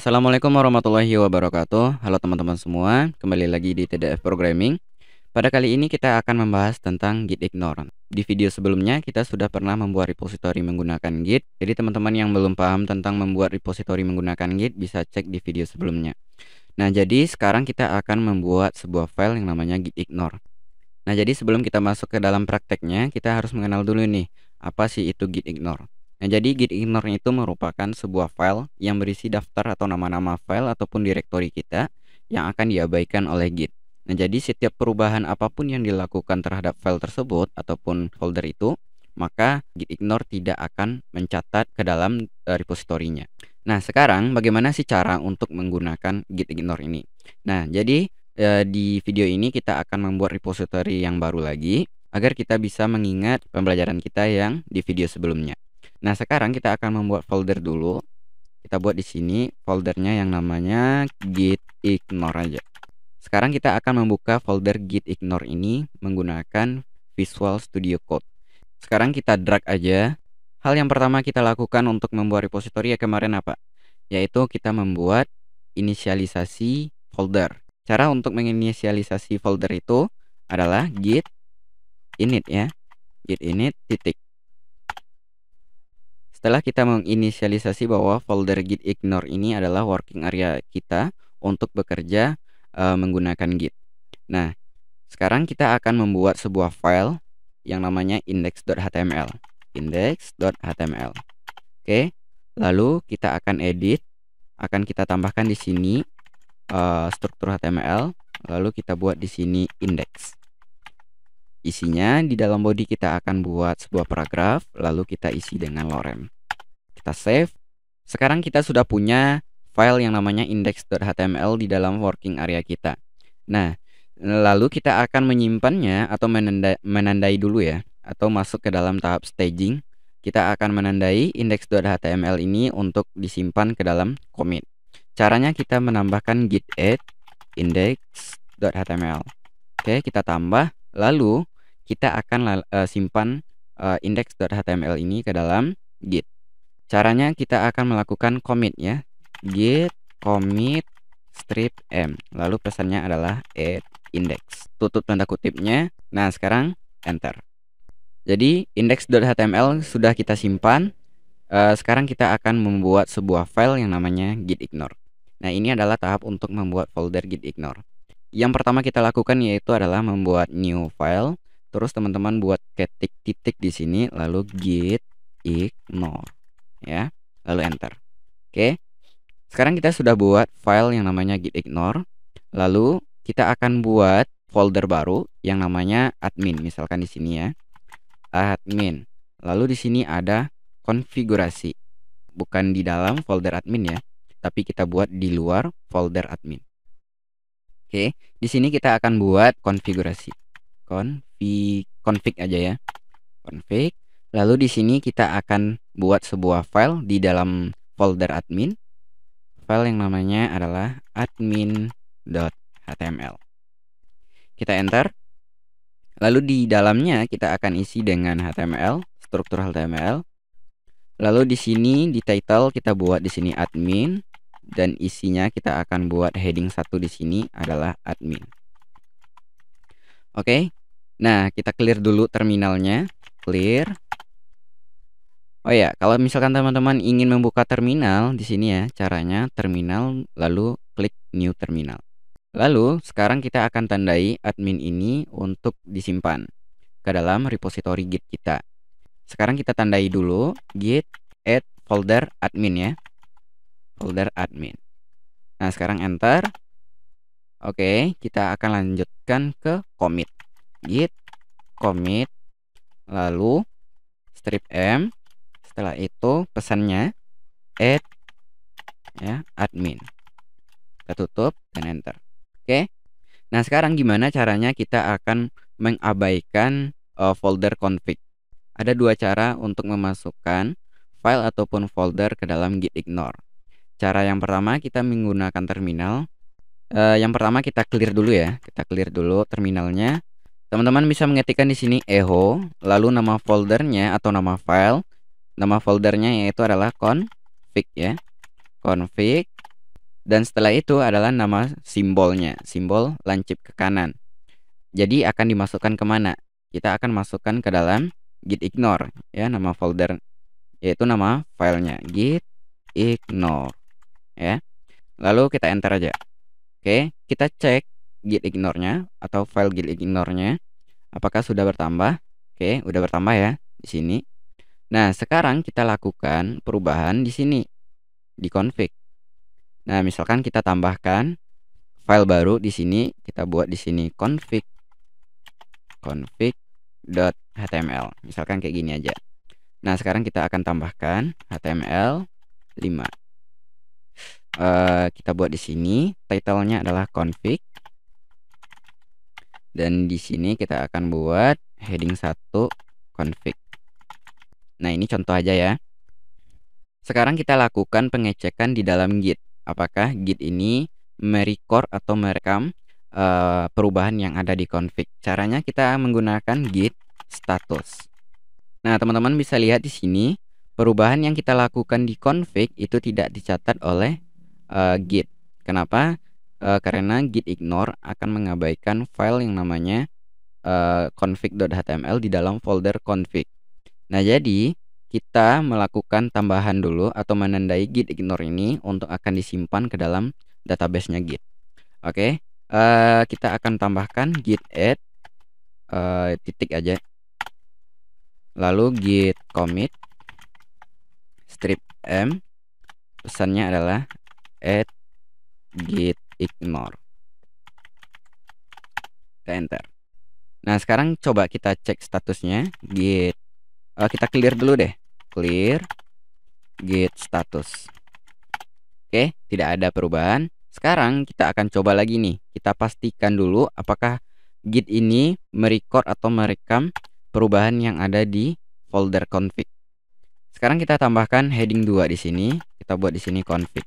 Assalamualaikum warahmatullahi wabarakatuh. Halo teman-teman semua, kembali lagi di TDF Programming. Pada kali ini kita akan membahas tentang Git Ignore. Di video sebelumnya kita sudah pernah membuat repository menggunakan Git. Jadi teman-teman yang belum paham tentang membuat repository menggunakan Git bisa cek di video sebelumnya. Nah, jadi sekarang kita akan membuat sebuah file yang namanya Git Ignore. Nah, jadi sebelum kita masuk ke dalam prakteknya, kita harus mengenal dulu nih, apa sih itu Git Ignore. Nah, jadi Git Ignore itu merupakan sebuah file yang berisi daftar atau nama-nama file ataupun direktori kita yang akan diabaikan oleh Git. Nah, jadi setiap perubahan apapun yang dilakukan terhadap file tersebut ataupun folder itu, maka Git Ignore tidak akan mencatat ke dalam repositorinya. Nah, sekarang bagaimana sih cara untuk menggunakan Git Ignore ini? Nah, jadi di video ini kita akan membuat repository yang baru lagi agar kita bisa mengingat pembelajaran kita yang di video sebelumnya. Nah, sekarang kita akan membuat folder dulu. Kita buat di sini foldernya yang namanya Git Ignore aja. Sekarang kita akan membuka folder Git Ignore ini menggunakan Visual Studio Code. Sekarang kita drag aja. Hal yang pertama kita lakukan untuk membuat repository ya kemarin apa? Yaitu kita membuat inisialisasi folder. Cara untuk menginisialisasi folder itu adalah git init ya. Git init titik. Setelah kita menginisialisasi bahwa folder Git Ignore ini adalah working area kita untuk bekerja menggunakan Git. Nah, sekarang kita akan membuat sebuah file yang namanya index.html. Index.html. Oke. Lalu kita akan edit, akan kita tambahkan di sini struktur HTML, lalu kita buat di sini index. Isinya di dalam body kita akan buat sebuah paragraf, lalu kita isi dengan lorem. Kita save. Sekarang kita sudah punya file yang namanya index.html di dalam working area kita. Nah, lalu kita akan menyimpannya atau menandai dulu ya, atau masuk ke dalam tahap staging. Kita akan menandai index.html ini untuk disimpan ke dalam commit. Caranya kita menambahkan git add index.html. Oke, kita tambah. Lalu kita akan simpan index.html ini ke dalam git. Caranya kita akan melakukan commit ya. Git commit strip m. Lalu pesannya adalah add index. Tutup tanda kutipnya. Nah, sekarang enter. Jadi index.html sudah kita simpan. Sekarang kita akan membuat sebuah file yang namanya Git Ignore. Nah, ini adalah tahap untuk membuat folder Git Ignore. Yang pertama kita lakukan yaitu adalah membuat new file. Terus teman-teman buat ketik titik di sini, lalu Git Ignore, ya, lalu enter. Oke. Sekarang kita sudah buat file yang namanya Git Ignore. Lalu kita akan buat folder baru yang namanya admin. Misalkan di sini ya, admin. Lalu di sini ada konfigurasi, bukan di dalam folder admin ya, tapi kita buat di luar folder admin. Oke, di sini kita akan buat konfigurasi, config aja ya, config. Lalu di sini kita akan buat sebuah file di dalam folder admin. File yang namanya adalah admin.html. Kita enter. Lalu di dalamnya kita akan isi dengan HTML, struktur HTML. Lalu di sini di title kita buat di sini admin dan isinya kita akan buat heading 1 di sini adalah admin. Oke. Nah, kita clear dulu terminalnya. Clear. Oh ya, kalau misalkan teman-teman ingin membuka terminal di sini ya, caranya terminal lalu klik new terminal. Lalu sekarang kita akan tandai admin ini untuk disimpan ke dalam repository Git kita. Sekarang kita tandai dulu git add folder admin ya. Folder admin. Nah, sekarang enter. Oke, kita akan lanjutkan ke commit. Git commit lalu strip m. Setelah itu pesannya add ya, admin. Kita tutup dan enter. Oke. Nah, sekarang gimana caranya kita akan mengabaikan folder config? Ada dua cara untuk memasukkan file ataupun folder ke dalam Git Ignore. Cara yang pertama kita menggunakan terminal. Yang pertama kita clear dulu ya. Kita clear dulu terminalnya. Teman-teman bisa mengetikkan di sini echo, lalu nama foldernya atau nama file. Nama foldernya yaitu adalah config ya. Config. Dan setelah itu adalah nama simbolnya, simbol lancip ke kanan. Jadi akan dimasukkan kemana? Kita akan masukkan ke dalam git ignore ya, nama folder yaitu nama filenya git ignore ya. Lalu kita enter aja. Oke, kita cek git ignore-nya atau file git ignore-nya apakah sudah bertambah. Oke, udah bertambah ya di sini. Nah, sekarang kita lakukan perubahan di sini di config. Nah, misalkan kita tambahkan file baru di sini, kita buat di sini config.html. Misalkan kayak gini aja. Nah, sekarang kita akan tambahkan HTML 5. Kita buat di sini, title-nya adalah config. Dan di sini kita akan buat heading 1 config. Nah, ini contoh aja ya. Sekarang kita lakukan pengecekan di dalam Git. Apakah Git ini merecord atau merekam perubahan yang ada di config. Caranya kita menggunakan git status. Nah, teman-teman bisa lihat di sini perubahan yang kita lakukan di config itu tidak dicatat oleh Git. Kenapa? Karena git ignore akan mengabaikan file yang namanya config.html di dalam folder config. Nah, jadi kita melakukan tambahan dulu atau menandai git ignore ini untuk akan disimpan ke dalam database-nya Git. Oke, kita akan tambahkan git add titik aja. Lalu git commit strip m, pesannya adalah add git ignore. Kita enter. Nah, sekarang coba kita cek statusnya git. Kita clear dulu deh, clear git status. Oke, tidak ada perubahan. Sekarang kita akan coba lagi nih. Kita pastikan dulu apakah git ini merecord atau merekam perubahan yang ada di folder config. Sekarang kita tambahkan heading 2 di sini. Kita buat di sini config.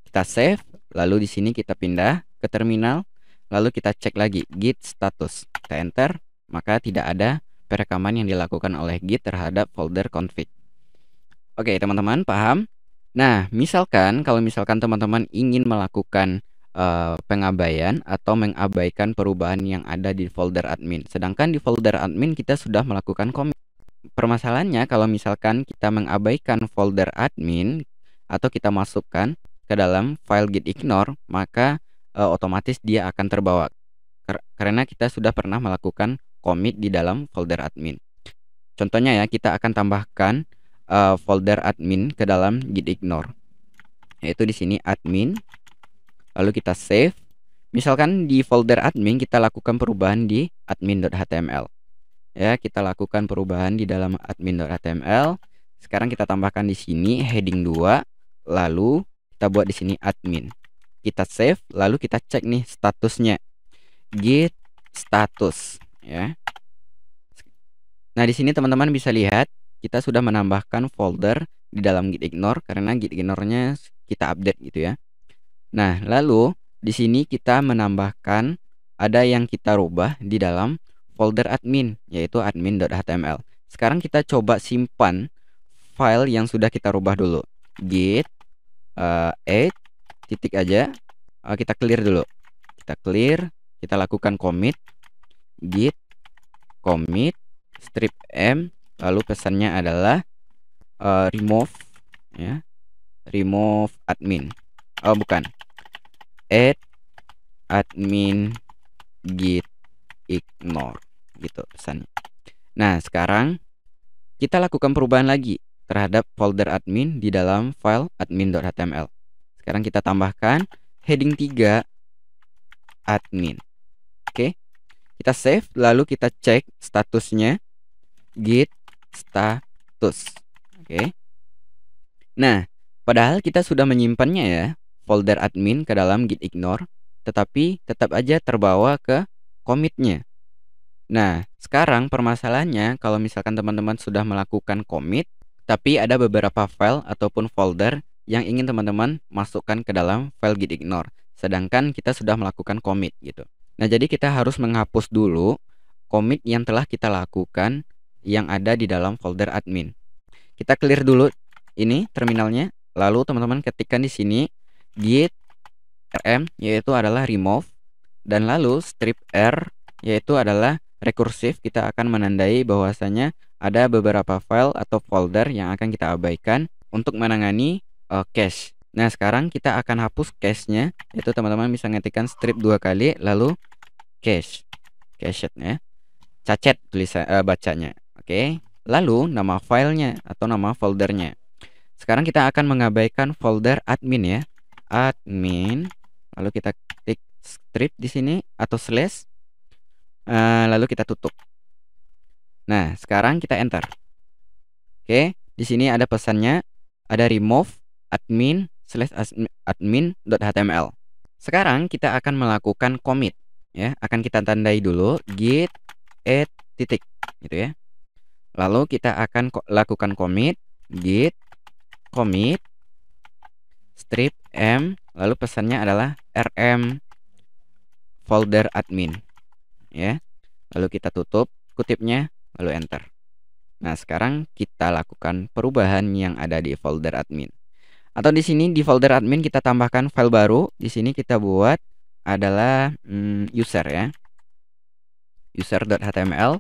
Kita save, lalu di sini kita pindah ke terminal, lalu kita cek lagi git status. Kita enter, maka tidak ada perekaman yang dilakukan oleh Git terhadap folder config. Oke, teman-teman paham? Nah, kalau misalkan teman-teman ingin melakukan pengabaian atau mengabaikan perubahan yang ada di folder admin, sedangkan di folder admin kita sudah melakukan commit. Permasalahannya kalau misalkan kita mengabaikan folder admin atau kita masukkan ke dalam file git ignore, maka otomatis dia akan terbawa karena kita sudah pernah melakukan commit di dalam folder admin. Contohnya ya, kita akan tambahkan folder admin ke dalam git ignore, yaitu di sini admin, lalu kita save. Misalkan di folder admin kita lakukan perubahan di admin.html ya, kita lakukan perubahan di dalam admin.html. Sekarang kita tambahkan di sini heading 2, lalu kita buat di sini admin. Kita save, lalu kita cek nih statusnya git status ya. Nah, di sini teman-teman bisa lihat kita sudah menambahkan folder di dalam git ignore karena git ignore-nya kita update gitu ya. Nah, lalu di sini kita menambahkan ada yang kita rubah di dalam folder admin, yaitu admin.html. Sekarang kita coba simpan file yang sudah kita rubah dulu. Git add titik aja. Kita clear dulu. Kita clear, kita lakukan commit git commit strip m, lalu pesannya adalah remove ya, remove admin. Bukan, add admin git ignore gitu pesannya. Nah, sekarang kita lakukan perubahan lagi terhadap folder admin di dalam file admin.html. Sekarang kita tambahkan heading 3 admin. Oke, kita save, lalu kita cek statusnya git status. Oke. Nah, padahal kita sudah menyimpannya ya, folder admin ke dalam git ignore, tetapi tetap aja terbawa ke commitnya. Nah, sekarang permasalahannya kalau misalkan teman-teman sudah melakukan commit, tapi ada beberapa file ataupun folder yang ingin teman-teman masukkan ke dalam file git ignore, sedangkan kita sudah melakukan commit gitu. Nah, jadi kita harus menghapus dulu commit yang telah kita lakukan yang ada di dalam folder admin. Kita clear dulu ini terminalnya, lalu teman-teman ketikkan di sini git rm yaitu adalah remove, dan lalu strip r yaitu adalah rekursif. Kita akan menandai bahwasanya ada beberapa file atau folder yang akan kita abaikan untuk menangani cache. Nah, sekarang kita akan hapus cache-nya, yaitu teman-teman bisa ngetikkan strip 2 kali lalu cache. Cached ya. Cacet tulisan bacanya. Oke. Lalu nama filenya atau nama foldernya. Sekarang kita akan mengabaikan folder admin ya. Admin. Lalu kita klik strip di sini atau slash. Lalu kita tutup. Nah, sekarang kita enter. Oke, di sini ada pesannya, ada remove admin/admin.html. Sekarang kita akan melakukan commit ya. Akan kita tandai dulu git add titik gitu ya. Lalu kita akan lakukan commit git commit strip m, lalu pesannya adalah rm folder admin ya. Lalu kita tutup kutipnya lalu enter. Nah, sekarang kita lakukan perubahan yang ada di folder admin. Atau di sini di folder admin kita tambahkan file baru. Di sini kita buat adalah user ya. user.html.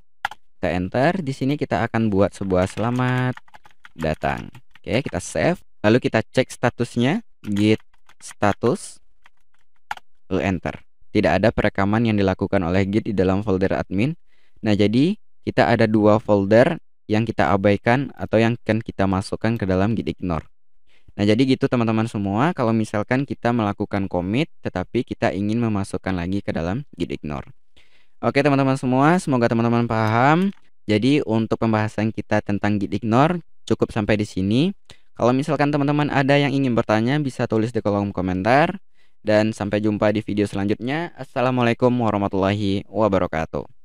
Kita enter. Di sini kita akan buat sebuah selamat datang. Oke, kita save. Lalu kita cek statusnya git status. Lalu enter. Tidak ada perekaman yang dilakukan oleh git di dalam folder admin. Nah, jadi kita ada dua folder yang kita abaikan atau yang akan kita masukkan ke dalam git ignore. Nah, jadi gitu teman-teman semua, kalau misalkan kita melakukan commit tetapi kita ingin memasukkan lagi ke dalam git ignore. Oke teman-teman semua, semoga teman-teman paham. Jadi untuk pembahasan kita tentang git ignore cukup sampai di sini. Kalau misalkan teman-teman ada yang ingin bertanya, bisa tulis di kolom komentar. Dan sampai jumpa di video selanjutnya. Assalamualaikum warahmatullahi wabarakatuh.